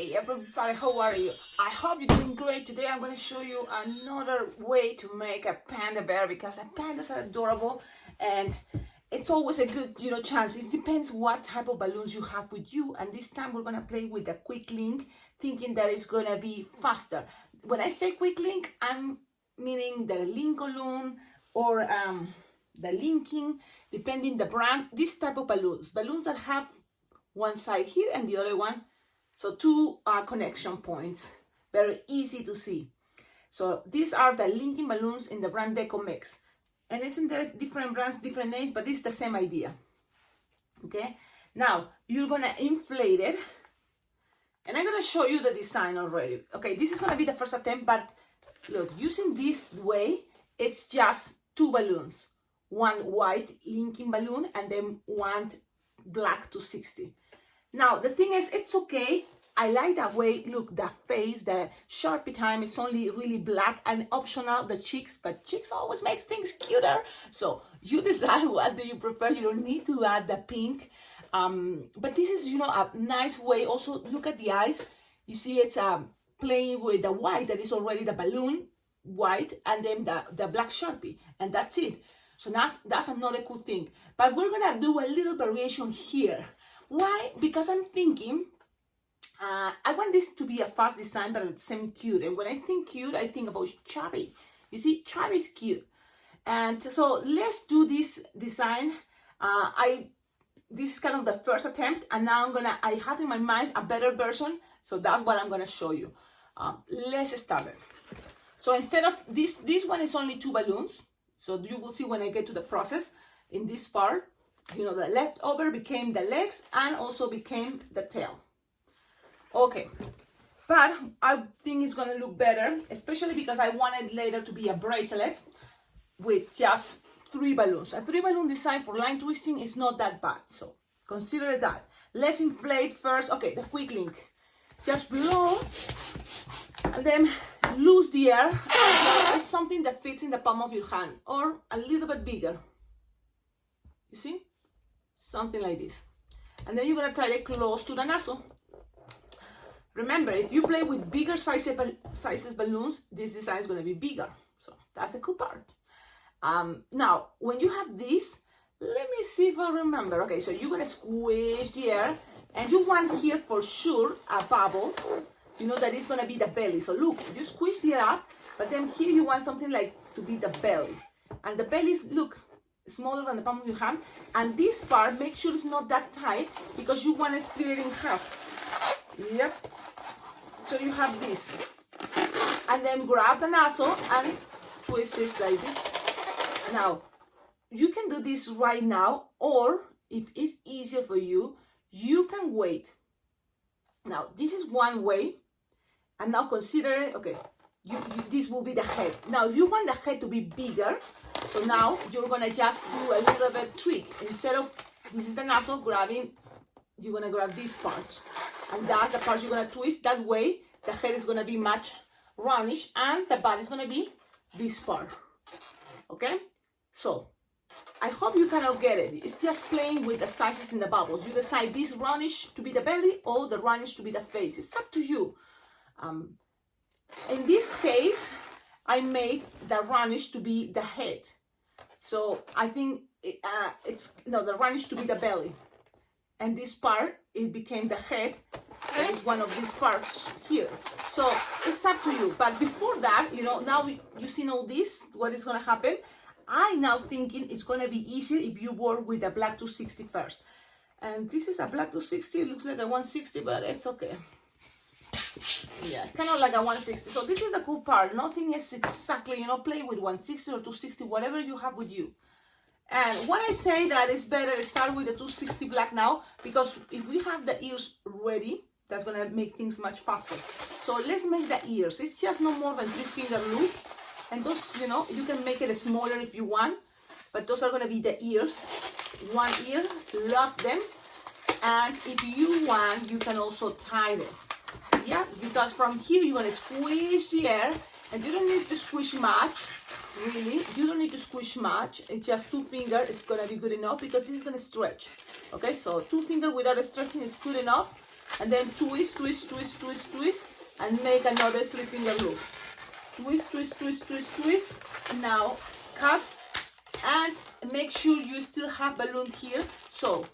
Hey everybody, how are you? I hope you're doing great. Today I'm going to show you another way to make a panda bear, because pandas are adorable and it's always a good chance. It depends what type of balloons you have with you, and this time we're going to play with the quick link, thinking that it's going to be faster. When I say quick link, I'm meaning the link balloon or the linking, depending the brand. This type of balloons that have one side here and the other one, so two connection points, very easy to see. So these are the linking balloons in the brand Deco Mix, and it's in the different brands, different names, but it's the same idea. Okay, now you're gonna inflate it, and I'm gonna show you the design already. Okay, this is gonna be the first attempt, but look, using this way, it's just two balloons, one white linking balloon and then one black 260. Now, the thing is, it's okay. I like that way. Look, the face, the Sharpie time is only really black, and optional the cheeks, but cheeks always makes things cuter. So you decide what do you prefer. You don't need to add the pink. But this is, a nice way. Also, look at the eyes. You see it's playing with the white that is already the balloon white, and then the black Sharpie, and that's it. So that's another cool thing. But we're going to do a little variation here. Why? Because I'm thinking, I want this to be a fast design, but at the same cute. And when I think cute, I think about Chubby. You see, Chubby is cute. And so let's do this design. This is kind of the first attempt, and now I have in my mind a better version. So that's what I'm gonna show you. Let's start it. So instead of this one is only two balloons. So you will see when I get to the process in this part. The leftover became the legs and also became the tail. Okay, but I think it's gonna look better, especially because I wanted later to be a bracelet with just three balloons. A three balloon design for line twisting is not that bad, so consider that. Let's inflate first. Okay, the quick link. Just blow and then lose the air. It's something that fits in the palm of your hand or a little bit bigger. You see? Something like this. And then you're going to tie it close to the nozzle. Remember, if you play with bigger sizes balloons, this design is going to be bigger. So that's the cool part. Now, when you have this, let me see if I remember. Okay, so you're going to squish the air, and you want here for sure a bubble. That is going to be the belly. So look, you squish the air up, but then here you want something like to be the belly. And the belly is, look, smaller than the palm of your hand, and this part, make sure it's not that tight because you want to split it in half. Yep. So you have this, and then grab the nozzle and twist this like this. Now you can do this right now, or if it's easier for you, you can wait. Now this is one way, and now consider it. Okay, this will be the head. Now if you want the head to be bigger, so now you're gonna just do a little bit trick. Instead of, this is the nozzle grabbing, you're gonna grab this part, and that's the part you're gonna twist. That way the head is gonna be much roundish, and the body is gonna be this part. Okay, so I hope you kind of get it. It's just playing with the sizes in the bubbles. You decide this roundish to be the belly or the roundish to be the face. It's up to you. In this case, I made the roundish to be the head. So I think the roundish to be the belly. And this part, it became the head. That is one of these parts here. So it's up to you. But before that, now you see all this, what is going to happen. I now thinking it's going to be easier if you work with a black 260 first. And this is a black 260. It looks like a 160, but it's okay. Yeah, kind of like a 160. So this is the cool part. Nothing is exactly, play with 160 or 260, whatever you have with you. And when I say that it's better to start with the 260 black now, because if we have the ears ready, that's going to make things much faster. So let's make the ears. It's just no more than 3-finger loop. And those, you can make it smaller if you want, but those are going to be the ears. One ear, lock them. And if you want, you can also tie them. Yeah, because from here you're going to squish the air, and you don't need to squish much, really. You don't need to squish much. It's just 2 fingers. It's going to be good enough because this is going to stretch. Okay, so 2 fingers without stretching is good enough. and then twist, twist, twist, twist, twist, and make another 3-finger loop. Twist, twist, twist, twist, twist. Now cut and make sure you still have balloon here. So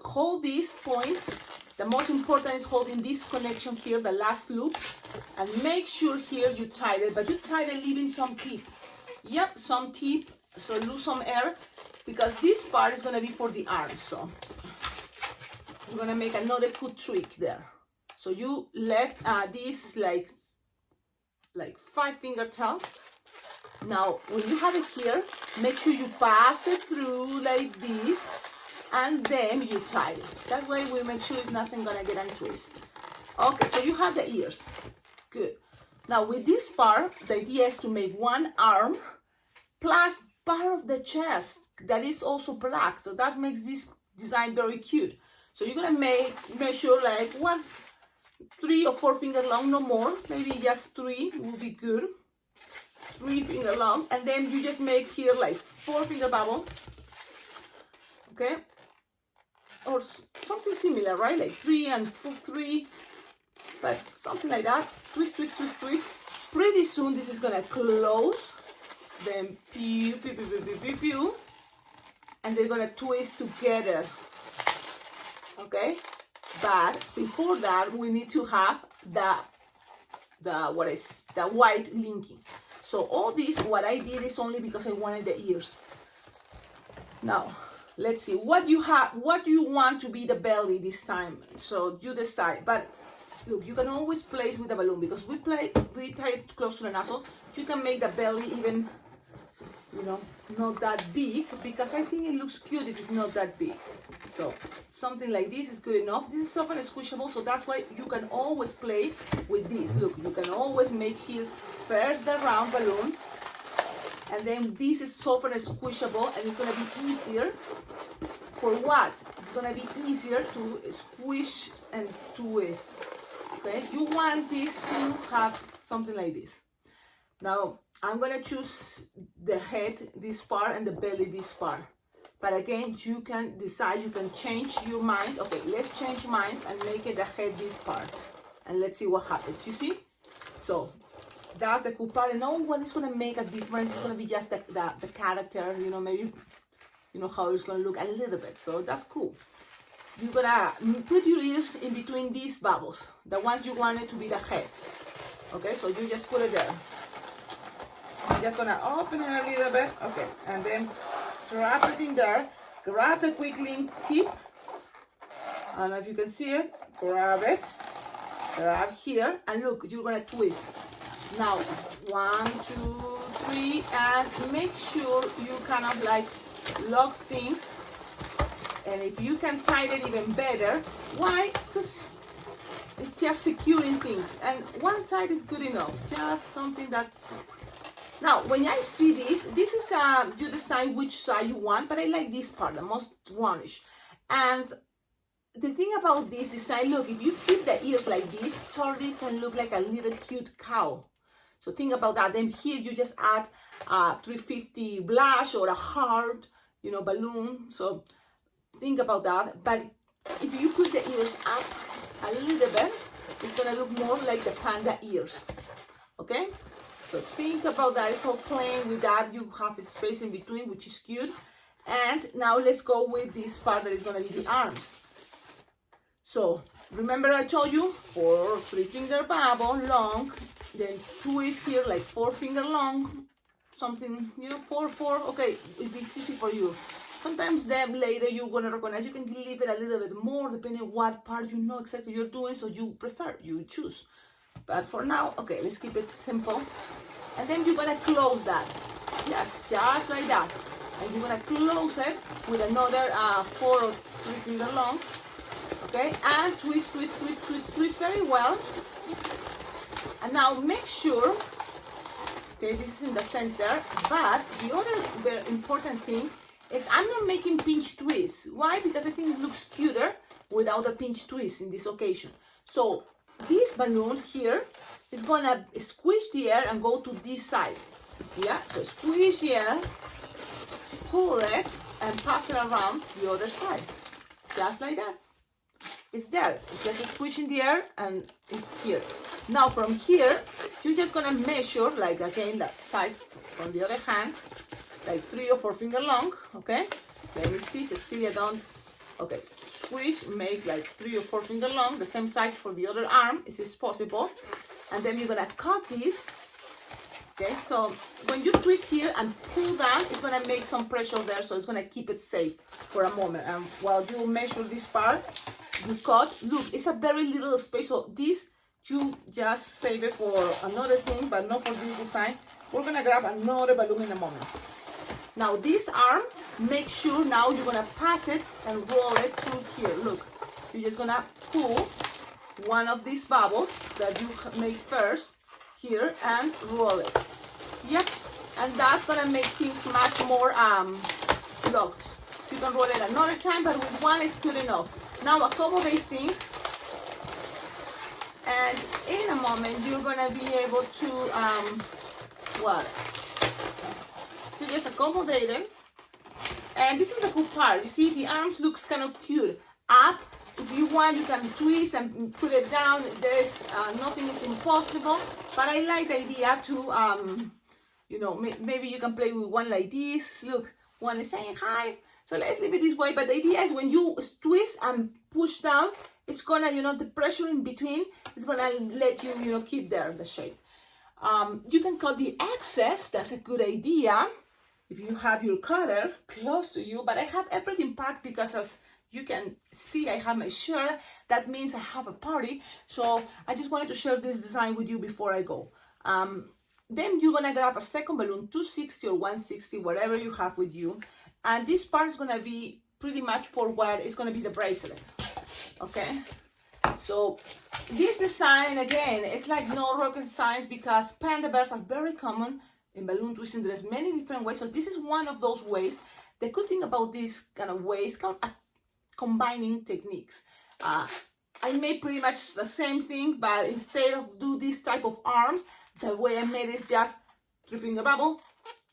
hold these points. The most important is holding this connection here, the last loop, and make sure here you tie it, but you tie it leaving some tip. Yep, some tip, so lose some air, because this part is gonna be for the arms. So we're gonna make another good trick there. So you left this like 5-finger tail. Now when you have it here, make sure you pass it through like this, and then you tie it. That way we make sure it's nothing gonna get untwist. Okay, so you have the ears. Good. Now with this part, the idea is to make one arm plus part of the chest that is also black. So that makes this design very cute. So you're gonna measure like 3 or 4 finger long, no more. Maybe just 3 will be good. 3-finger long, and then you just make here like 4-finger bubble. Okay, or something similar, right? Like 3 and 3, but something like that. Twist, twist, twist, twist. Pretty soon this is gonna close. Then pew, pew, pew, pew, pew, pew, pew, and they're gonna twist together. Okay, but before that we need to have the white linking. So all this, what I did is only because I wanted the ears. Now let's see what you want to be the belly this time. So you decide, but look, you can always place with the balloon, because we tie it close to the nozzle. You can make the belly even, not that big, because I think it looks cute if it's not that big. So something like this is good enough. This is soft and squishable, so that's why you can always play with this. Look, you can always make here first the round balloon, and then this is soft and squishable, and it's going to be easier for what? It's going to be easier to squish and twist. Okay, you want this to have something like this. Now I'm going to choose the head, this part, and the belly, this part. But again, you can decide, you can change your mind. Okay, let's change mind and make it the head, this part, and let's see what happens. You see? So that's the cool part. And all what is going to make a difference is going to be just the character, maybe, how it's going to look a little bit. So that's cool. You're going to put your ears in between these bubbles, the ones you want it to be the head. Okay, so you just put it there. I'm just going to open it a little bit. Okay, and then drop it in there. Grab the quick link tip. I don't know if you can see it. Grab it. Grab here. And look, you're going to twist. Now, 1, 2, 3. And make sure you kind of like lock things. And if you can tie it even better. Why? Because it's just securing things. And one tie is good enough. Just something that... Now, when I see this is, you decide which side you want, but I like this part, the most brownish. And the thing about this is, look, if you keep the ears like this, it already can look like a little cute cow. So think about that. Then here you just add 350 blush or a heart, balloon. So think about that. But if you put the ears up a little bit, it's gonna look more like the panda ears. Okay? So think about that. It's all playing with that. You have a space in between, which is cute. And now let's go with this part that is going to be the arms. So remember I told you 4 3-finger bubble long, then twist here like 4-finger long, something, 4, 4. Okay, if it's easy for you. Sometimes then later you're going to recognize, you can leave it a little bit more depending on what part you know exactly you're doing, so you prefer, you choose. But for now, okay, let's keep it simple. And then you're going to close that. Yes, just like that. And you're going to close it with another 4 or 3-finger long. Okay, and twist, twist, twist, twist, twist very well. And now make sure, okay, this is in the center. But the other very important thing is I'm not making pinch twists. Why? Because I think it looks cuter without a pinch twist in this occasion. So this balloon here is gonna squish the air and go to this side. Yeah, so squish the air, pull it, and pass it around the other side. Just like that. it's there. It's just squish in the air and it's here. Now from here, you're just gonna measure, like again, that size from the other hand, like 3 or 4 finger long, okay? Let me see, Cecilia, don't, okay. Squish, make like 3 or 4 finger long, the same size for the other arm, if it's possible. And then you're gonna cut this. Okay, so when you twist here and pull down, it's gonna make some pressure there, so it's gonna keep it safe for a moment. And while you measure this part, you cut. Look, it's a very little space, so this you just save it for another thing, but not for this design. We're gonna grab another balloon in a moment. Now this arm, make sure now you're gonna pass it and roll it through here. Look, you're just gonna pull one of these bubbles that you make first here and roll it. Yep, and that's gonna make things much more locked. You can roll it another time, but with one is good enough. Now accommodate things, and in a moment you're gonna be able to what? You just accommodate it. And this is the cool part. You see, the arms looks kind of cute. Up, if you want, you can twist and put it down. There's nothing is impossible. But I like the idea to, you know, maybe you can play with one like this. Look, one is saying hi. So let's leave it this way. But the idea is when you twist and push down, it's gonna, you know, the pressure in between is gonna let you, you know, keep there the shape. You can cut the excess. That's a good idea if you have your cutter close to you. But I have everything packed because as you can see, I have my shirt. That means I have a party. So I just wanted to share this design with you before I go. Then you're gonna grab a second balloon, 260 or 160, whatever you have with you. And this part is gonna be pretty much for what is gonna be the bracelet. Okay, so this design, again, it's like no rocket science because panda bears are very common in balloon twisting. There's many different ways, so this is one of those ways. The good thing about this kind of way is kind of combining techniques. I made pretty much the same thing, but instead of do this type of arms, the way I made is just 3 finger bubble,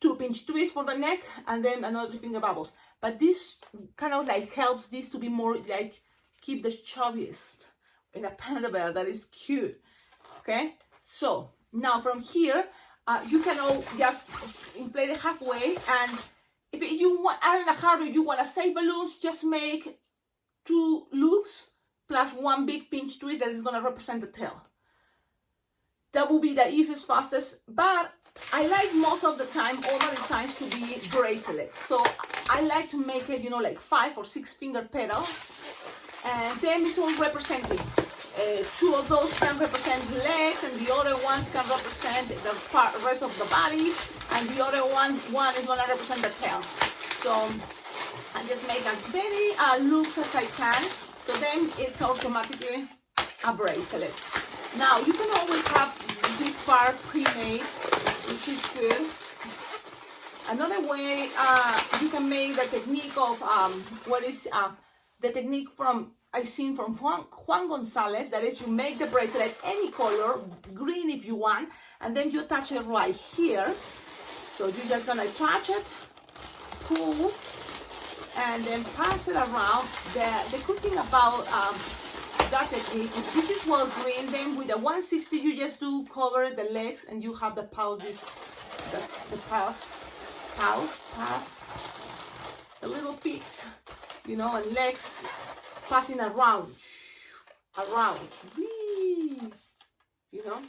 2 pinch twist for the neck, and then another 3 finger bubbles. But this kind of like helps this to be more like keep the chubbiest in a panda bear that is cute. Okay, so now from here you can all just inflate it halfway, and if you want add a harder, you want to save balloons, just make 2 loops plus 1 big pinch twist that is going to represent the tail. That will be the easiest, fastest, but I like most of the time all the designs to be bracelets. So I like to make it, you know, like 5 or 6 finger petals, and then it's all representing. 2 of those can represent legs, and the other ones can represent the rest of the body, and the other one is going to represent the tail. So I just make as many loops as I can, so then it's automatically a bracelet. Now you can always have this part pre-made, which is good. Another way you can make the technique of the technique from I seen from Juan Gonzalez, that is, you make the bracelet any color, green if you want, and then you attach it right here. So you're just gonna attach it, pull, and then pass it around. The good thing about that technique, if this is well green, then with the 160 you just do cover the legs and you have the paws, the paws, the little feet, you know, and legs passing around, you know,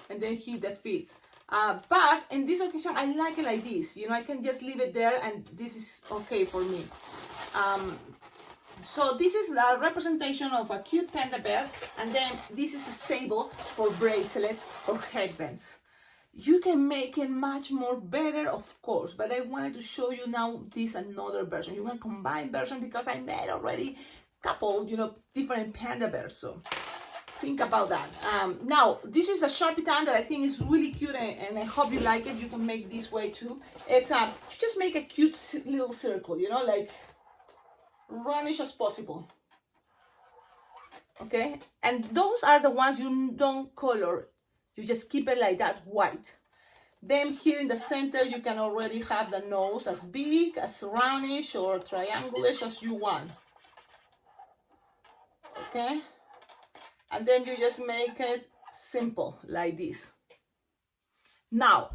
and then hit the feet. But in this occasion, I like it like this, you know, I can just leave it there and this is okay for me. So this is the representation of a cute panda bear, and then this is a stable for bracelets or headbands. You can make it much more better, of course, but I wanted to show you now this another version. You can combine version because I made already couple, you know, different panda bears, so think about that. Now this is a Sharpie tan that I think is really cute, and I hope you like it. You can make this way too. It's just make a cute little circle, you know, like roundish as possible. Okay, and those are the ones you don't color, you just keep it like that, white. Then here in the center you can already have the nose as big, as roundish or triangulish as you want. Okay, and then you just make it simple like this. Now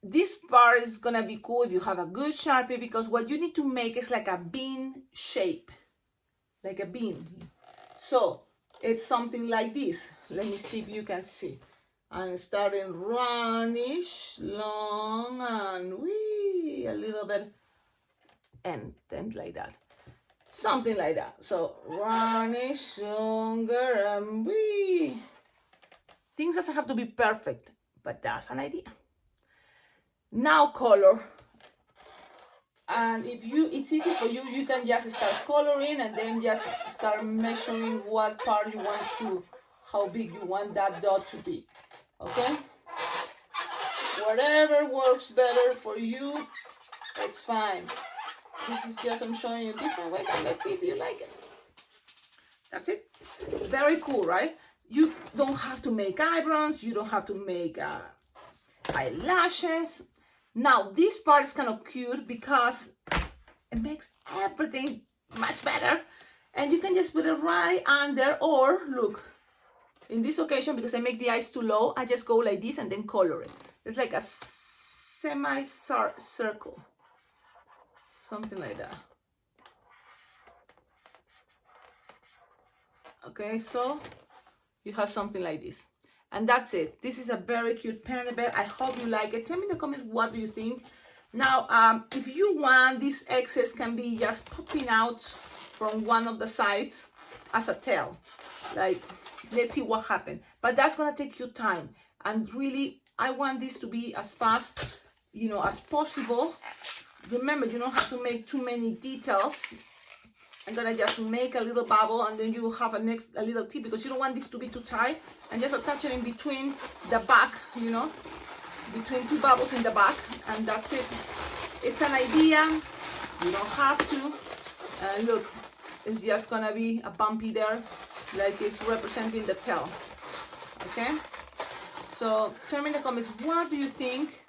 this part is gonna be cool if you have a good Sharpie, because what you need to make is like a bean shape, like a bean. So it's something like this. Let me see if you can see. I'm starting roundish, long, and wee, a little bit, and then like that. Something like that. So roundish, longer, and wee. Things doesn't have to be perfect, but that's an idea. Now color. And if it's easy for you, you can just start coloring and then just start measuring what part you want to, how big you want that dot to be. Okay? Whatever works better for you, it's fine. This is just, I'm showing you different ways, and let's see if you like it. That's it. Very cool, right? You don't have to make eyebrows, you don't have to make eyelashes. Now this part is kind of cute because it makes everything much better, and you can just put it right under, or look, in this occasion, because I make the eyes too low, I just go like this and then color it. It's like a semi-circle, something like that. Okay, so you have something like this. And that's it. This is a very cute panda bear. I hope you like it. Tell me in the comments, what do you think? Now, if you want, this excess can be just popping out from one of the sides as a tail. Like, let's see what happens. But that's gonna take you time. And really, I want this to be as fast, you know, as possible. Remember, you don't have to make too many details. I'm gonna just make a little bubble, and then you have a little tip, because you don't want this to be too tight, and just attach it in between the back, you know, between two bubbles in the back, and that's it. It's an idea, you don't have to. Look, it's just gonna be a bumpy there, like it's representing the tail. Okay, so tell me in the comments, what do you think?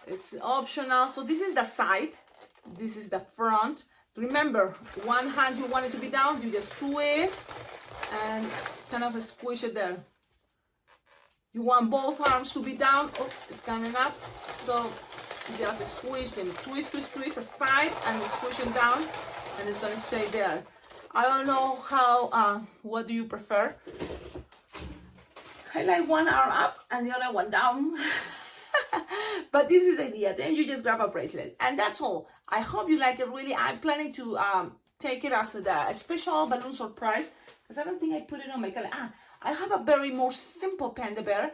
It's optional. So this is the side, this is the front. Remember, one hand you want it to be down, you just twist and kind of squish it there. You want both arms to be down. Oh, it's coming up. So just squish them, twist, twist, twist aside, and squish them down, and it's gonna stay there. I don't know how, what do you prefer? I like one arm up and the other one down. But this is the idea. Then you just grab a bracelet, and that's all. I hope you like it. Really, I'm planning to take it as a special balloon surprise, because I don't think I put it on my calendar. I have a very more simple panda bear,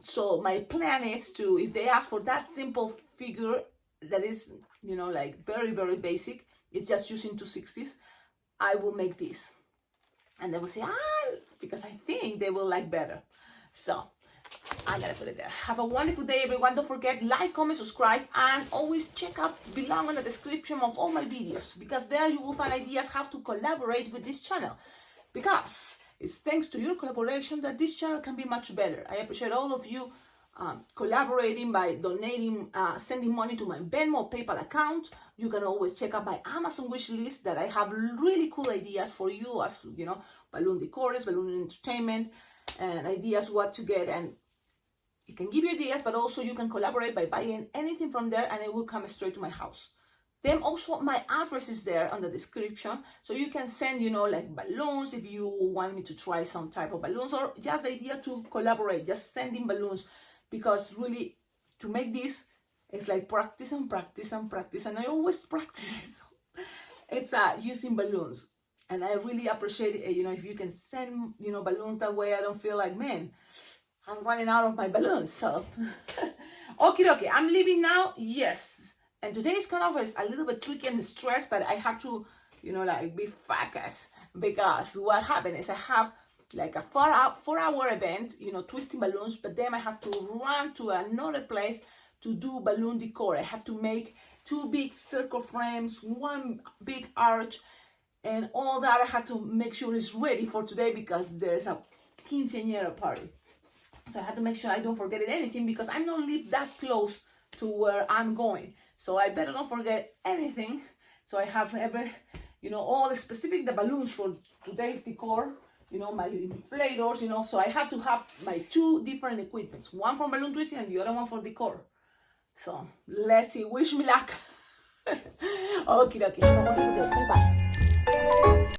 so my plan is to, if they ask for that simple figure that is, you know, like very, very basic, it's just using 260s, I will make this, and they will say, because I think they will like better. So I'm gonna put it there. Have a wonderful day, everyone. Don't forget, like, comment, subscribe, and always check out below in the description of all my videos, because there you will find ideas how to collaborate with this channel, because it's thanks to your collaboration that this channel can be much better. I appreciate all of you collaborating by donating, sending money to my Venmo, PayPal account. You can always check out my Amazon wish list, that I have really cool ideas for you, as you know, balloon decors, balloon entertainment, and ideas what to get. And it can give you ideas, but also you can collaborate by buying anything from there, and it will come straight to my house. Then also my address is there on the description, so you can send, you know, like balloons if you want me to try some type of balloons, or just the idea to collaborate, just sending balloons, because really to make this, it's like practice and practice and practice, and I always practice it. It's using balloons, and I really appreciate it, you know, if you can send, you know, balloons. That way I don't feel like, man, I'm running out of my balloons. So okie dokie, I'm leaving now. Yes, and today's kind of is a little bit tricky and stressed, but I have to, you know, like be focused, because what happened is I have like a 4-hour event, you know, twisting balloons, but then I have to run to another place to do balloon decor. I have to make 2 big circle frames, 1 big arch, and all that. I had to make sure it's ready for today, because there's a quinceañera party. So I had to make sure I don't forget anything, because I don't live that close to where I'm going. So I better not forget anything. So I have you know, all the balloons for today's decor, you know, my inflators, you know, so I have to have my 2 different equipments, one for balloon twisting and the other one for decor. So let's see, wish me luck. Okie dokie, have a wonderful day, bye bye.